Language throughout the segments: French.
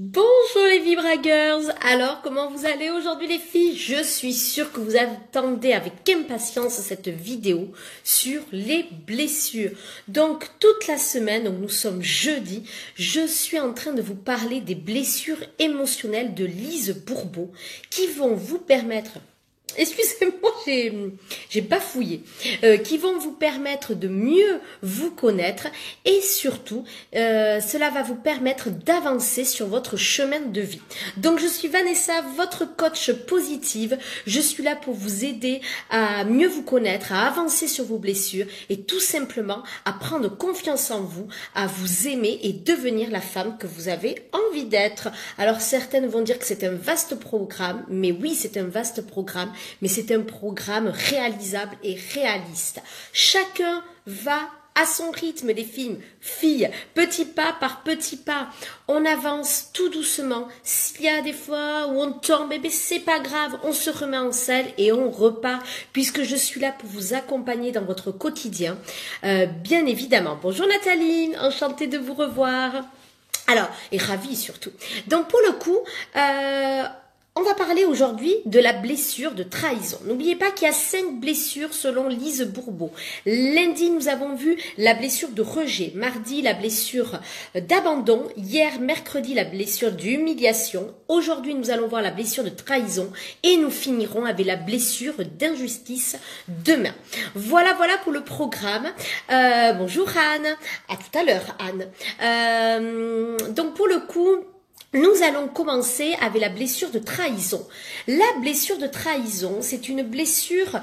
Bonjour les Vibragers. Alors comment vous allez aujourd'hui les filles? Je suis sûre que vous attendez avec impatience cette vidéo sur les blessures. Donc toute la semaine, donc nous sommes jeudi, je suis en train de vous parler des blessures émotionnelles de Lise Bourbeau qui vont vous permettre... Excusez-moi, j'ai bafouillé. Qui vont vous permettre de mieux vous connaître et surtout, cela va vous permettre d'avancer sur votre chemin de vie. Donc, je suis Vanessa, votre coach positive. Je suis là pour vous aider à mieux vous connaître, à avancer sur vos blessures et tout simplement à prendre confiance en vous, à vous aimer et devenir la femme que vous avez envie d'être. Alors, certaines vont dire que c'est un vaste programme, mais oui, c'est un vaste programme. Mais c'est un programme réalisable et réaliste. Chacun va à son rythme, les filles, petit pas par petit pas. On avance tout doucement. S'il y a des fois où on tombe, c'est pas grave, on se remet en selle et on repart, puisque je suis là pour vous accompagner dans votre quotidien, bien évidemment. Bonjour Nathalie, enchantée de vous revoir. Alors, et ravie surtout. Donc pour le coup, on va parler aujourd'hui de la blessure de trahison. N'oubliez pas qu'il y a 5 blessures selon Lise Bourbeau. Lundi, nous avons vu la blessure de rejet. Mardi, la blessure d'abandon. Hier, mercredi, la blessure d'humiliation. Aujourd'hui, nous allons voir la blessure de trahison. Et nous finirons avec la blessure d'injustice demain. Voilà pour le programme. Bonjour Anne. À tout à l'heure Anne. Donc pour le coup... Nous allons commencer avec la blessure de trahison. La blessure de trahison, c'est une blessure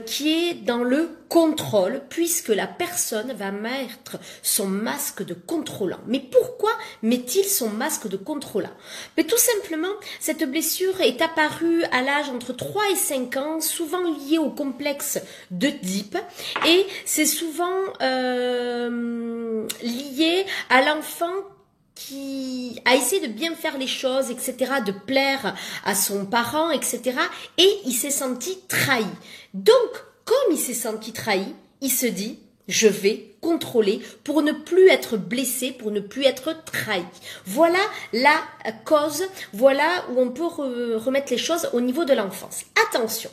qui est dans le contrôle, puisque la personne va mettre son masque de contrôlant. Mais pourquoi met-il son masque de contrôlant? Mais tout simplement, cette blessure est apparue à l'âge entre 3 et 5 ans, souvent liée au complexe d'Oedipe, et c'est souvent lié à l'enfant qui a essayé de bien faire les choses, etc., de plaire à son parent, etc., et il s'est senti trahi. Donc, comme il s'est senti trahi, il se dit, je vais contrôler pour ne plus être blessé, pour ne plus être trahi. Voilà la cause, voilà où on peut remettre les choses au niveau de l'enfance. Attention,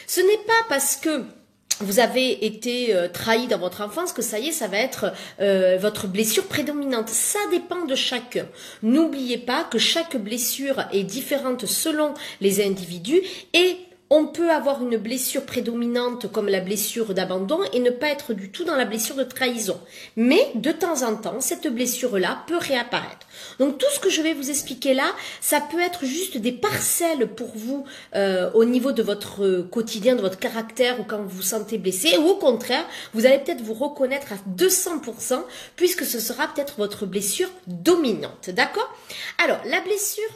ce n'est pas parce que vous avez été trahi dans votre enfance que ça y est, ça va être votre blessure prédominante. Ça dépend de chacun. N'oubliez pas que chaque blessure est différente selon les individus et on peut avoir une blessure prédominante comme la blessure d'abandon et ne pas être du tout dans la blessure de trahison. Mais de temps en temps, cette blessure-là peut réapparaître. Donc tout ce que je vais vous expliquer là, ça peut être juste des parcelles pour vous au niveau de votre quotidien, de votre caractère ou quand vous vous sentez blessé. Ou au contraire, vous allez peut-être vous reconnaître à 200% puisque ce sera peut-être votre blessure dominante. D'accord? Alors, la blessure...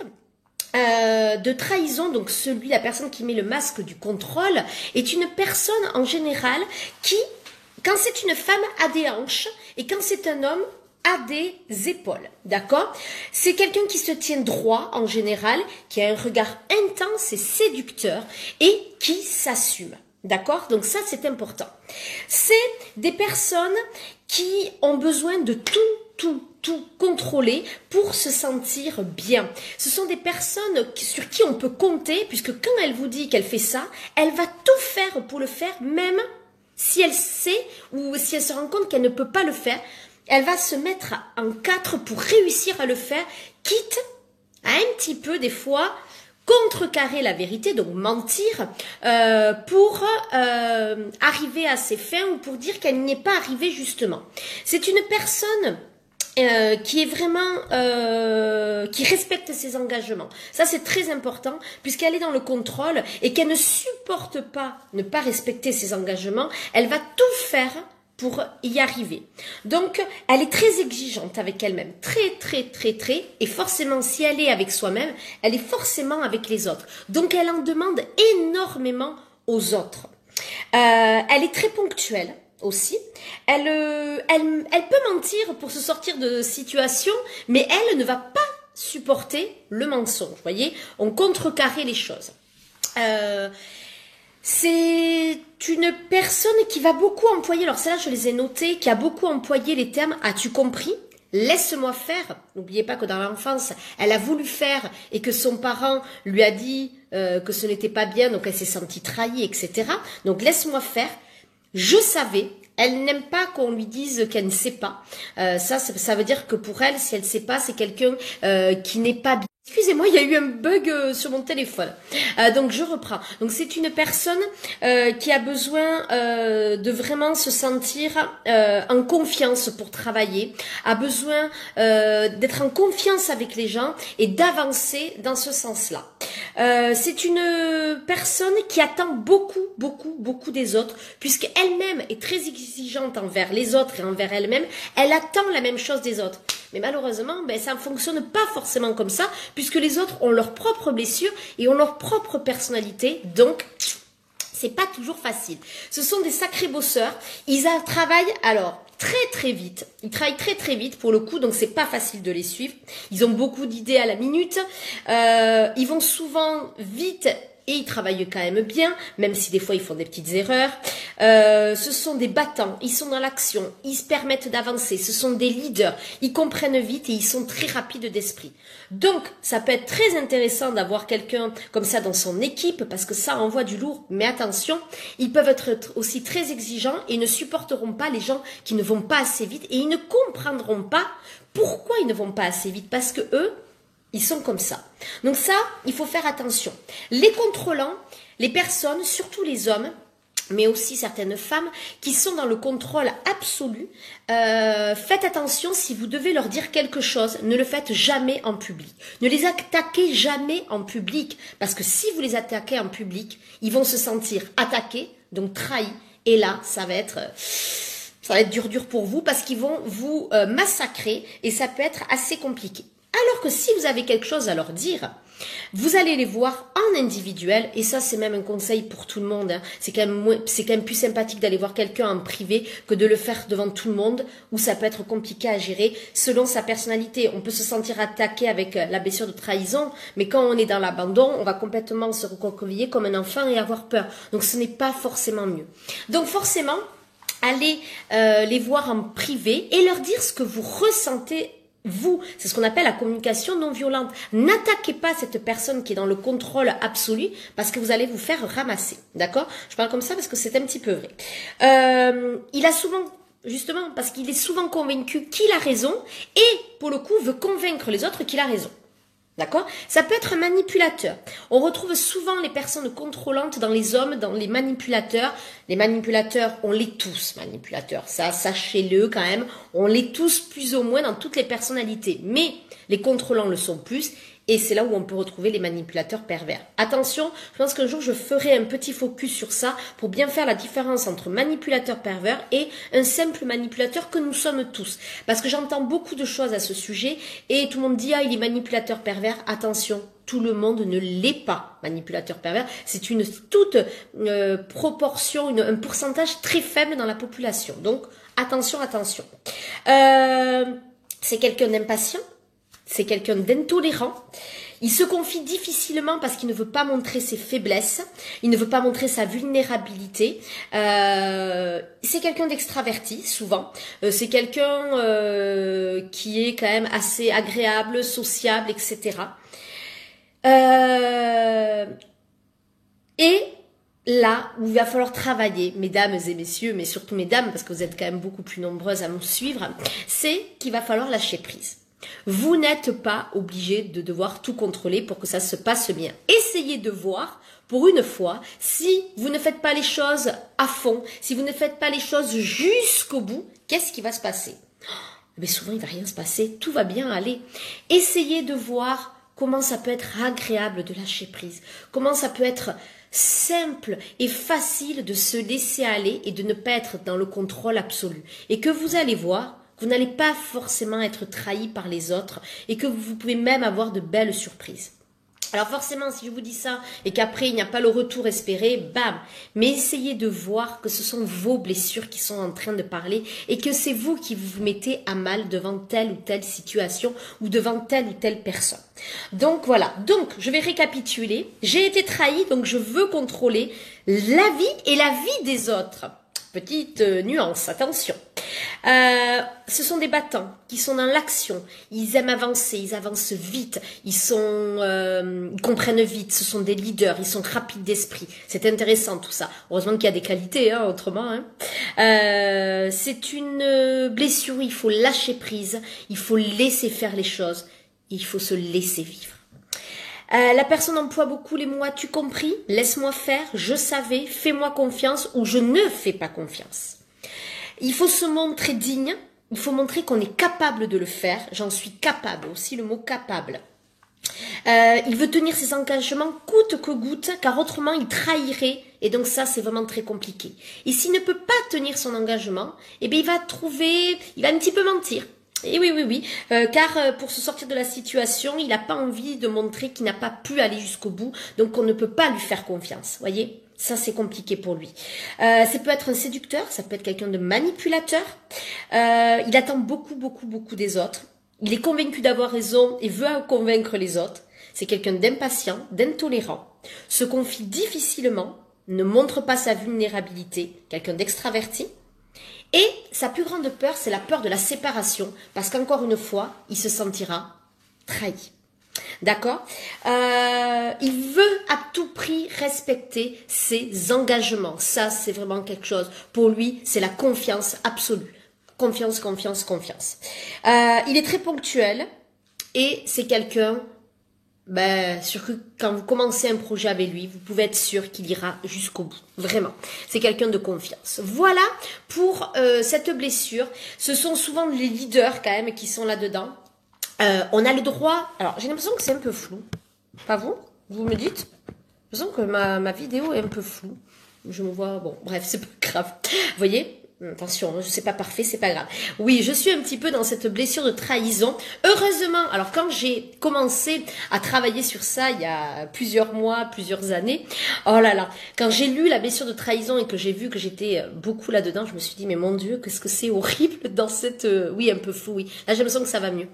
de trahison, donc la personne qui met le masque du contrôle, est une personne en général qui, quand c'est une femme, a des hanches et quand c'est un homme, a des épaules, d'accord? C'est quelqu'un qui se tient droit en général, qui a un regard intense et séducteur et qui s'assume. D'accord? Donc ça, c'est important. C'est des personnes qui ont besoin de tout contrôler pour se sentir bien. Ce sont des personnes sur qui on peut compter, puisque quand elle vous dit qu'elle fait ça, elle va tout faire pour le faire, même si elle sait ou si elle se rend compte qu'elle ne peut pas le faire. Elle va se mettre en 4 pour réussir à le faire, quitte à un petit peu, des fois, contrecarrer la vérité, donc mentir, pour arriver à ses fins ou pour dire qu'elle n'y est pas arrivée justement. C'est une personne qui est vraiment qui respecte ses engagements. Ça c'est très important puisqu'elle est dans le contrôle et qu'elle ne supporte pas ne pas respecter ses engagements. Elle va tout faire pour y arriver. Donc, elle est très exigeante avec elle-même, très, et forcément, si elle est avec soi-même, elle est forcément avec les autres. Donc, elle en demande énormément aux autres. Elle est très ponctuelle aussi. Elle peut mentir pour se sortir de situations, mais elle ne va pas supporter le mensonge. Vous voyez, on contrecarre les choses. C'est une personne qui va beaucoup employer, alors celle-là je les ai notés, qui a beaucoup employé les termes « as-tu compris » laisse-moi faire. N'oubliez pas que dans l'enfance, elle a voulu faire et que son parent lui a dit que ce n'était pas bien, donc elle s'est sentie trahie, etc. Donc laisse-moi faire. Je savais. Elle n'aime pas qu'on lui dise qu'elle ne sait pas. Ça veut dire que pour elle, si elle ne sait pas, c'est quelqu'un qui n'est pas bien. Excusez-moi, il y a eu un bug sur mon téléphone. Donc je reprends. Donc c'est une personne qui a besoin de vraiment se sentir en confiance pour travailler, a besoin d'être en confiance avec les gens et d'avancer dans ce sens-là. C'est une personne qui attend beaucoup des autres, puisqu'elle-même est très exigeante envers les autres et envers elle-même. Elle attend la même chose des autres. Mais malheureusement, ça ne fonctionne pas forcément comme ça, puisque les autres ont leurs propres blessures et ont leur propre personnalité. Donc, c'est pas toujours facile. Ce sont des sacrés bosseurs. Ils travaillent alors très vite. Ils travaillent très vite pour le coup, donc c'est pas facile de les suivre. Ils ont beaucoup d'idées à la minute. Ils vont souvent vite. Et ils travaillent quand même bien, même si des fois ils font des petites erreurs. Ce sont des battants, ils sont dans l'action, ils se permettent d'avancer, ce sont des leaders, ils comprennent vite et ils sont très rapides d'esprit. Donc, ça peut être très intéressant d'avoir quelqu'un comme ça dans son équipe, parce que ça envoie du lourd. Mais attention, ils peuvent être aussi très exigeants et ne supporteront pas les gens qui ne vont pas assez vite et ils ne comprendront pas pourquoi ils ne vont pas assez vite, parce que eux, ils sont comme ça. Donc ça, il faut faire attention. Les contrôlants, les personnes, surtout les hommes, mais aussi certaines femmes qui sont dans le contrôle absolu, faites attention si vous devez leur dire quelque chose, ne le faites jamais en public. Ne les attaquez jamais en public, parce que si vous les attaquez en public, ils vont se sentir attaqués, donc trahis, et là, ça va être dur pour vous, parce qu'ils vont vous massacrer, et ça peut être assez compliqué. Alors que si vous avez quelque chose à leur dire, vous allez les voir en individuel, et ça c'est même un conseil pour tout le monde, hein. C'est quand même plus sympathique d'aller voir quelqu'un en privé que de le faire devant tout le monde, où ça peut être compliqué à gérer selon sa personnalité. On peut se sentir attaqué avec la blessure de trahison, mais quand on est dans l'abandon, on va complètement se recroqueviller comme un enfant et avoir peur. Donc ce n'est pas forcément mieux. Donc forcément, allez les voir en privé et leur dire ce que vous ressentez. Vous, c'est ce qu'on appelle la communication non violente. N'attaquez pas cette personne qui est dans le contrôle absolu, parce que vous allez vous faire ramasser. D'accord? Je parle comme ça parce que c'est un petit peu vrai. Il a souvent, justement, parce qu'il est souvent convaincu qu'il a raison, et pour le coup veut convaincre les autres qu'il a raison. D'accord? Ça peut être un manipulateur. On retrouve souvent les personnes contrôlantes dans les hommes, dans les manipulateurs. Les manipulateurs, on l'est tous, manipulateurs. Ça, sachez-le quand même. On l'est tous plus ou moins dans toutes les personnalités. Mais les contrôlants le sont plus. Et c'est là où on peut retrouver les manipulateurs pervers. Attention, je pense qu'un jour je ferai un petit focus sur ça pour bien faire la différence entre manipulateur pervers et un simple manipulateur que nous sommes tous. Parce que j'entends beaucoup de choses à ce sujet et tout le monde dit « Ah, il est manipulateur pervers ». Attention, tout le monde ne l'est pas manipulateur pervers. C'est une toute proportion, un pourcentage très faible dans la population. Donc, attention. C'est quelqu'un d'impatient. C'est quelqu'un d'intolérant. Il se confie difficilement parce qu'il ne veut pas montrer ses faiblesses. Il ne veut pas montrer sa vulnérabilité. C'est quelqu'un d'extraverti, souvent. C'est quelqu'un qui est quand même assez agréable, sociable, etc. Et là où il va falloir travailler, mesdames et messieurs, mais surtout mesdames, parce que vous êtes quand même beaucoup plus nombreuses à nous suivre, c'est qu'il va falloir lâcher prise. Vous n'êtes pas obligé de devoir tout contrôler pour que ça se passe bien. Essayez de voir, pour une fois, si vous ne faites pas les choses à fond, si vous ne faites pas les choses jusqu'au bout, qu'est-ce qui va se passer? Mais souvent, il ne va rien se passer, tout va bien aller. Essayez de voir comment ça peut être agréable de lâcher prise, comment ça peut être simple et facile de se laisser aller et de ne pas être dans le contrôle absolu. Et que vous allez voir, vous n'allez pas forcément être trahi par les autres et que vous pouvez même avoir de belles surprises. Alors forcément, si je vous dis ça et qu'après il n'y a pas le retour espéré, bam. Mais essayez de voir que ce sont vos blessures qui sont en train de parler et que c'est vous qui vous mettez à mal devant telle ou telle situation ou devant telle ou telle personne. Donc voilà, donc je vais récapituler. J'ai été trahi, donc je veux contrôler la vie et la vie des autres. Petite nuance, attention. Ce sont des battants qui sont dans l'action. Ils aiment avancer, ils avancent vite, ils comprennent vite. Ce sont des leaders, ils sont rapides d'esprit. C'est intéressant tout ça. Heureusement qu'il y a des qualités, hein, autrement. Hein. C'est une blessure où il faut lâcher prise, il faut laisser faire les choses, il faut se laisser vivre. La personne emploie beaucoup les mots « as-tu compris »,« laisse-moi faire »,« je savais »,« fais-moi confiance » ou « je ne fais pas confiance ». Il faut se montrer digne, il faut montrer qu'on est capable de le faire. J'en suis capable, aussi le mot « capable ». Il veut tenir ses engagements coûte que coûte, car autrement il trahirait, et donc ça c'est vraiment très compliqué. Et s'il ne peut pas tenir son engagement, eh bien il va un petit peu mentir. Et oui, car pour se sortir de la situation, il n'a pas envie de montrer qu'il n'a pas pu aller jusqu'au bout, donc on ne peut pas lui faire confiance, voyez. Ça, c'est compliqué pour lui. Ça peut être un séducteur, ça peut être quelqu'un de manipulateur. Il attend beaucoup des autres. Il est convaincu d'avoir raison et veut convaincre les autres. C'est quelqu'un d'impatient, d'intolérant, se confie difficilement, ne montre pas sa vulnérabilité, quelqu'un d'extraverti. Et sa plus grande peur, c'est la peur de la séparation, parce qu'encore une fois, il se sentira trahi. D'accord. Il veut à tout prix respecter ses engagements. Ça, c'est vraiment quelque chose. Pour lui, c'est la confiance absolue. Confiance. Il est très ponctuel et c'est quelqu'un... quand vous commencez un projet avec lui, vous pouvez être sûr qu'il ira jusqu'au bout. Vraiment. C'est quelqu'un de confiance. Voilà pour cette blessure. Ce sont souvent les leaders quand même qui sont là-dedans. On a le droit... Alors, j'ai l'impression que c'est un peu flou. Pas vous? Vous me dites? J'ai l'impression que ma vidéo est un peu floue. Je me vois... Bon, bref, c'est pas grave. Vous voyez? Attention, je sais pas parfait, c'est pas grave. Oui, je suis un petit peu dans cette blessure de trahison. Heureusement, alors quand j'ai commencé à travailler sur ça il y a plusieurs mois, plusieurs années, oh là là, quand j'ai lu la blessure de trahison et que j'ai vu que j'étais beaucoup là-dedans, je me suis dit, mais mon Dieu, qu'est-ce que c'est horrible dans cette... oui, un peu flou, oui. Là, j'ai l'impression que ça va mieux.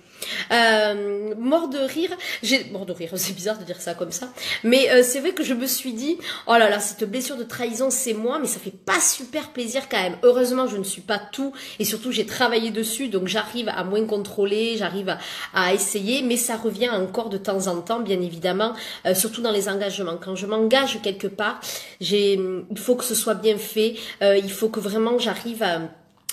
Mort de rire, c'est bizarre de dire ça comme ça, mais c'est vrai que je me suis dit, oh là là, cette blessure de trahison, c'est moi, mais ça fait pas super plaisir quand même. Heureusement, je ne suis pas tout, et surtout j'ai travaillé dessus, donc j'arrive à moins contrôler, j'arrive à essayer, mais ça revient encore de temps en temps, bien évidemment, surtout dans les engagements. Quand je m'engage quelque part, il faut que ce soit bien fait, il faut que vraiment j'arrive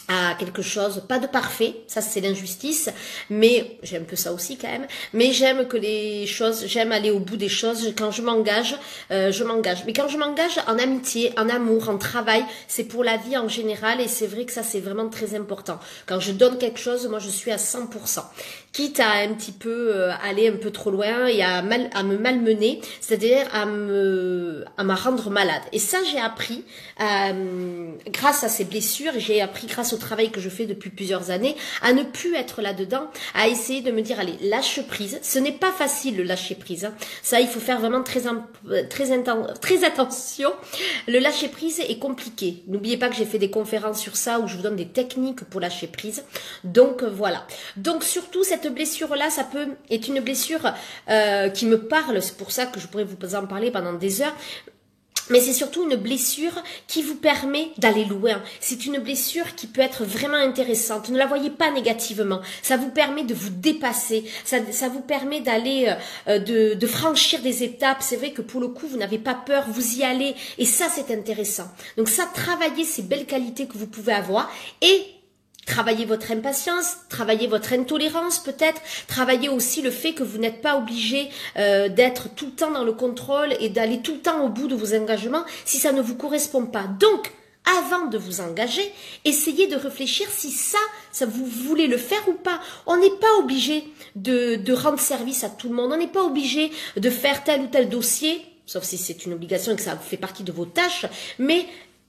à quelque chose, pas de parfait, ça c'est l'injustice, mais j'aime que ça aussi quand même, mais j'aime que les choses, j'aime aller au bout des choses. Quand je m'engage, je m'engage. Mais quand je m'engage en amitié, en amour, en travail, c'est pour la vie en général, et c'est vrai que ça c'est vraiment très important. Quand je donne quelque chose, moi je suis à 100%. Quitte à un petit peu aller un peu trop loin et à me malmener, c'est-à-dire à me rendre malade. Et ça j'ai appris grâce à ces blessures, j'ai appris grâce au travail que je fais depuis plusieurs années, à ne plus être là-dedans, à essayer de me dire, allez, lâche prise. Ce n'est pas facile le lâcher prise. Hein. Ça, il faut faire vraiment très attention. Le lâcher prise est compliqué. N'oubliez pas que j'ai fait des conférences sur ça où je vous donne des techniques pour lâcher prise. Donc, voilà. Donc, surtout, cette blessure-là, est une blessure qui me parle. C'est pour ça que je pourrais vous en parler pendant des heures. Mais c'est surtout une blessure qui vous permet d'aller loin. C'est une blessure qui peut être vraiment intéressante. Ne la voyez pas négativement. Ça vous permet de vous dépasser. Ça vous permet d'aller, de franchir des étapes. C'est vrai que pour le coup, vous n'avez pas peur, vous y allez. Et ça, c'est intéressant. Donc ça, travaillez ces belles qualités que vous pouvez avoir et travaillez votre impatience, travaillez votre intolérance peut-être, travaillez aussi le fait que vous n'êtes pas obligé d'être tout le temps dans le contrôle et d'aller tout le temps au bout de vos engagements si ça ne vous correspond pas. Donc, avant de vous engager, essayez de réfléchir si ça vous voulez le faire ou pas. On n'est pas obligé de rendre service à tout le monde, on n'est pas obligé de faire tel ou tel dossier, sauf si c'est une obligation et que ça fait partie de vos tâches, mais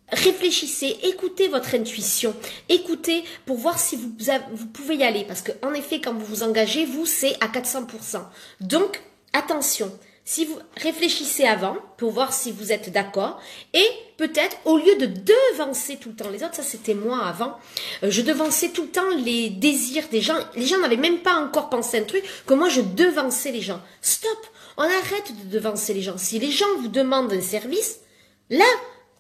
réfléchissez, écoutez votre intuition, écoutez pour voir si vous pouvez y aller, parce qu'en effet, quand vous vous engagez, vous, c'est à 400%. Donc, attention, si vous réfléchissez avant, pour voir si vous êtes d'accord, et peut-être, au lieu de devancer tout le temps les autres, ça c'était moi avant, je devançais tout le temps les désirs des gens, les gens n'avaient même pas encore pensé un truc, que moi je devançais les gens. Stop, on arrête de devancer les gens. Si les gens vous demandent un service, là,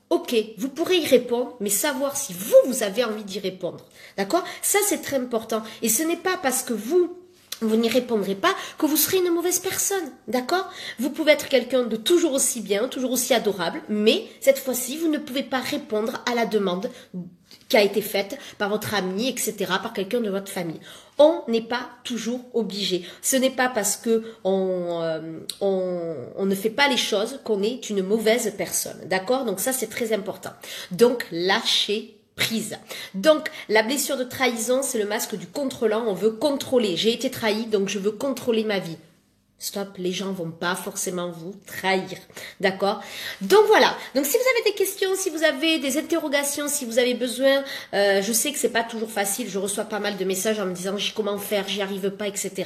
ok, vous pourrez y répondre, mais savoir si vous avez envie d'y répondre. D'accord? Ça, c'est très important. Et ce n'est pas parce que vous n'y répondrez pas que vous serez une mauvaise personne, d'accord? Vous pouvez être quelqu'un de toujours aussi bien, toujours aussi adorable, mais cette fois-ci, vous ne pouvez pas répondre à la demande qui a été faite par votre ami, etc., par quelqu'un de votre famille. On n'est pas toujours obligé. Ce n'est pas parce que on ne fait pas les choses qu'on est une mauvaise personne, d'accord? Donc ça, c'est très important. Donc, lâchez prise. Donc, la blessure de trahison, c'est le masque du contrôlant. On veut contrôler. J'ai été trahi, donc je veux contrôler ma vie. Stop, les gens vont pas forcément vous trahir. D'accord? Donc voilà. Donc si vous avez des questions, si vous avez des interrogations, si vous avez besoin, je sais que c'est pas toujours facile. Je reçois pas mal de messages en me disant comment faire, j'y arrive pas, etc.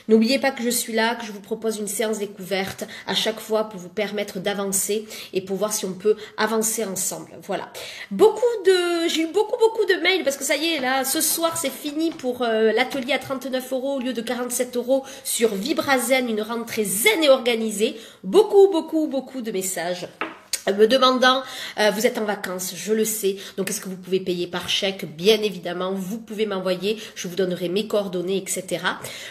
N'oubliez pas que je suis là, que je vous propose une séance découverte à chaque fois pour vous permettre d'avancer et pour voir si on peut avancer ensemble. Voilà. J'ai eu beaucoup de mails parce que ça y est, là, ce soir, c'est fini pour l'atelier à 39 € au lieu de 47 € sur Vibrazen, une rentrée zen et organisée. Beaucoup de messages me demandant, vous êtes en vacances, je le sais, donc est-ce que vous pouvez payer par chèque? Bien évidemment, vous pouvez m'envoyer, je vous donnerai mes coordonnées, etc.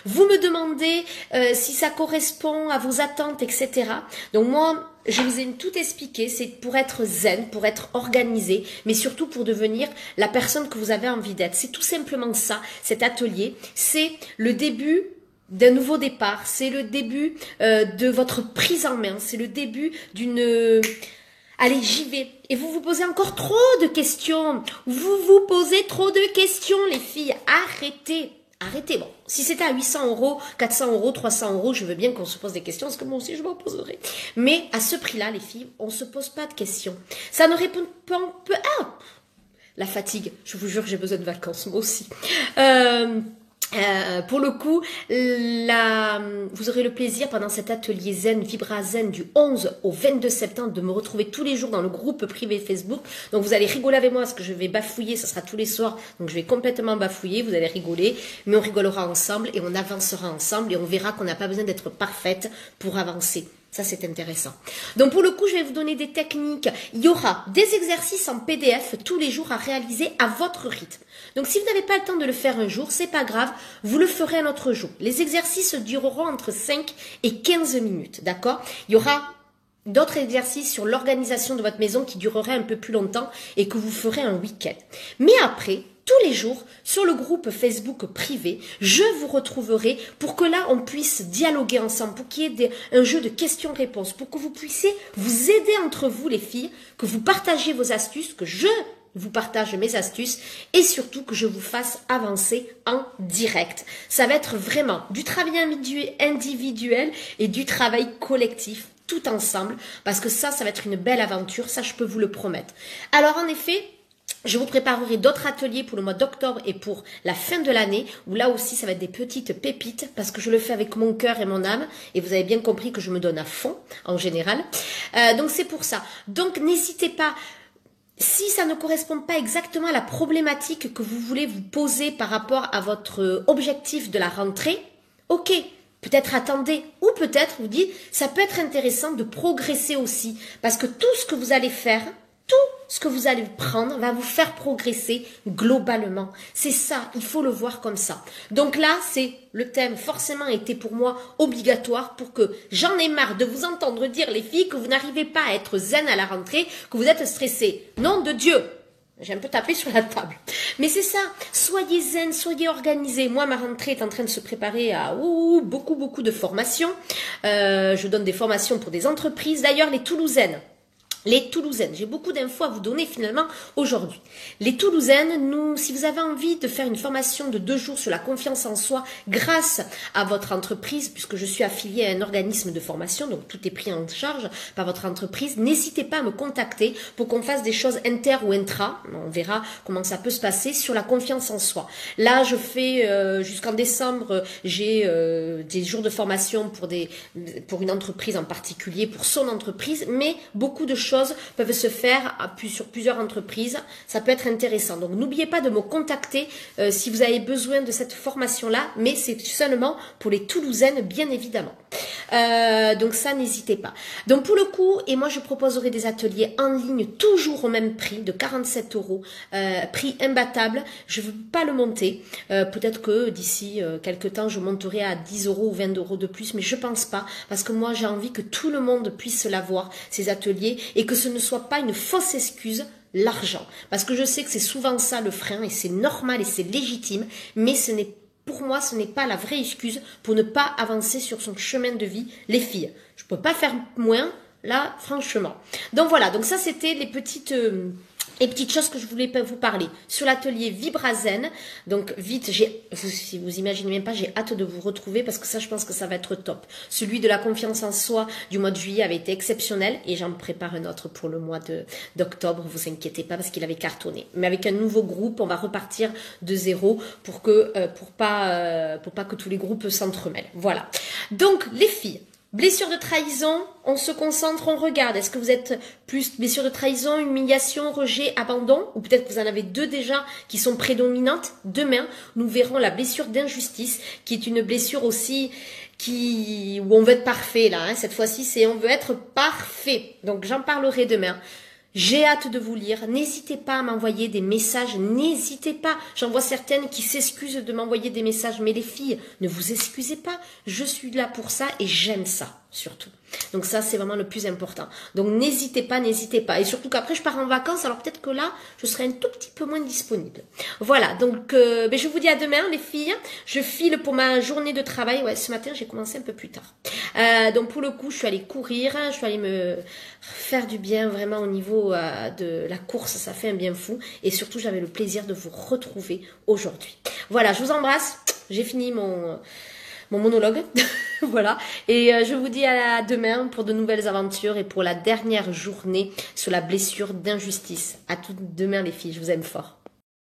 Vous me demandez si ça correspond à vos attentes, etc. Donc moi, je vous ai tout expliqué, c'est pour être zen, pour être organisé, mais surtout pour devenir la personne que vous avez envie d'être. C'est tout simplement ça, cet atelier, c'est le début d'un nouveau départ, c'est le début de votre prise en main, c'est le début d'une... Allez, j'y vais. Et vous vous posez encore trop de questions. Vous vous posez trop de questions, les filles. Arrêtez. Arrêtez. Bon, si c'était à 800 €, 400 €, 300 €, je veux bien qu'on se pose des questions, parce que moi aussi, je m'en poserai. Mais à ce prix-là, les filles, on ne se pose pas de questions. Ça ne répond pas... Ah, la fatigue. Je vous jure, j'ai besoin de vacances, moi aussi. Pour le coup, vous aurez le plaisir pendant cet atelier Zen, Vibrazen du 11 au 22 septembre de me retrouver tous les jours dans le groupe privé Facebook. Donc vous allez rigoler avec moi parce que je vais bafouiller, ça sera tous les soirs. Donc je vais complètement bafouiller, vous allez rigoler, mais on rigolera ensemble et on avancera ensemble et on verra qu'on n'a pas besoin d'être parfaite pour avancer. Ça, c'est intéressant. Donc, pour le coup, je vais vous donner des techniques. Il y aura des exercices en PDF tous les jours à réaliser à votre rythme. Donc, si vous n'avez pas le temps de le faire un jour, c'est pas grave. Vous le ferez un autre jour. Les exercices dureront entre 5 et 15 minutes. D'accord? Il y aura d'autres exercices sur l'organisation de votre maison qui dureraient un peu plus longtemps et que vous ferez un week-end. Mais après, tous les jours, sur le groupe Facebook privé, je vous retrouverai pour que là, on puisse dialoguer ensemble, pour qu'il y ait un jeu de questions-réponses, pour que vous puissiez vous aider entre vous, les filles, que vous partagiez vos astuces, que je vous partage mes astuces et surtout que je vous fasse avancer en direct. Ça va être vraiment du travail individuel et du travail collectif tout ensemble parce que ça va être une belle aventure, ça je peux vous le promettre. Alors en effet, je vous préparerai d'autres ateliers pour le mois d'octobre et pour la fin de l'année, où là aussi ça va être des petites pépites, parce que je le fais avec mon cœur et mon âme, et vous avez bien compris que je me donne à fond, en général. Donc c'est pour ça. Donc n'hésitez pas, si ça ne correspond pas exactement à la problématique que vous voulez vous poser par rapport à votre objectif de la rentrée, ok, peut-être attendez, ou peut-être vous dites, ça peut être intéressant de progresser aussi, parce que tout ce que vous allez faire, tout ce que vous allez prendre va vous faire progresser globalement. C'est ça, il faut le voir comme ça. Donc là, le thème forcément était pour moi obligatoire pour que j'en ai marre de vous entendre dire, les filles, que vous n'arrivez pas à être zen à la rentrée, que vous êtes stressées. Nom de Dieu! J'ai un peu tapé sur la table. Mais c'est ça, soyez zen, soyez organisés. Moi, ma rentrée est en train de se préparer à beaucoup de formations. Je donne des formations pour des entreprises. D'ailleurs, les Toulousaines, j'ai beaucoup d'infos à vous donner finalement aujourd'hui. Les Toulousaines, si vous avez envie de faire une formation de 2 jours sur la confiance en soi grâce à votre entreprise, puisque je suis affiliée à un organisme de formation, donc tout est pris en charge par votre entreprise, n'hésitez pas à me contacter pour qu'on fasse des choses inter ou intra. On verra comment ça peut se passer sur la confiance en soi. Là, je fais jusqu'en décembre, j'ai des jours de formation pour une entreprise en particulier, pour son entreprise, mais beaucoup de choses peuvent se faire sur plusieurs entreprises. Ça peut être intéressant. Donc, n'oubliez pas de me contacter si vous avez besoin de cette formation-là, mais c'est seulement pour les Toulousaines, bien évidemment. Donc ça, n'hésitez pas. Donc pour le coup, et moi je proposerai des ateliers en ligne toujours au même prix de 47 €, prix imbattable. Je ne veux pas le monter. Peut-être que d'ici quelques temps, je monterai à 10 € ou 20 € de plus, mais je pense pas, parce que moi j'ai envie que tout le monde puisse l'avoir, ces ateliers, et que ce ne soit pas une fausse excuse, l'argent. Parce que je sais que c'est souvent ça le frein, et c'est normal et c'est légitime, mais pour moi, ce n'est pas la vraie excuse pour ne pas avancer sur son chemin de vie, les filles. Je ne peux pas faire moins, là, franchement. Donc voilà, donc ça c'était les petites choses que je voulais vous parler sur l'atelier Vibrazen. Donc vite, si vous imaginez même pas, j'ai hâte de vous retrouver parce que ça, je pense que ça va être top. Celui de la confiance en soi du mois de juillet avait été exceptionnel et j'en prépare un autre pour le mois d'octobre. Vous inquiétez pas parce qu'il avait cartonné. Mais avec un nouveau groupe, on va repartir de zéro pour pas que tous les groupes s'entremêlent. Voilà. Donc les filles. Blessure de trahison, on se concentre, on regarde. Est-ce que vous êtes plus blessure de trahison, humiliation, rejet, abandon? Ou peut-être que vous en avez deux déjà qui sont prédominantes. Demain, nous verrons la blessure d'injustice, qui est une blessure aussi où on veut être parfait là. Cette fois-ci, c'est on veut être parfait. Donc j'en parlerai demain. J'ai hâte de vous lire. N'hésitez pas à m'envoyer des messages. N'hésitez pas. J'en vois certaines qui s'excusent de m'envoyer des messages. Mais les filles, ne vous excusez pas. Je suis là pour ça et j'aime ça, surtout. Donc ça, c'est vraiment le plus important. Donc n'hésitez pas, n'hésitez pas. Et surtout qu'après, je pars en vacances. Alors peut-être que là, je serai un tout petit peu moins disponible. Voilà. Donc, je vous dis à demain, les filles. Je file pour ma journée de travail. Ouais, ce matin, j'ai commencé un peu plus tard. Donc pour le coup, je suis allée courir. Je suis allée me faire du bien vraiment au niveau de la course. Ça fait un bien fou. Et surtout, j'avais le plaisir de vous retrouver aujourd'hui. Voilà, je vous embrasse. J'ai fini mon monologue. Voilà. Et je vous dis à demain pour de nouvelles aventures et pour la dernière journée sur la blessure d'injustice. À tout demain les filles, je vous aime fort.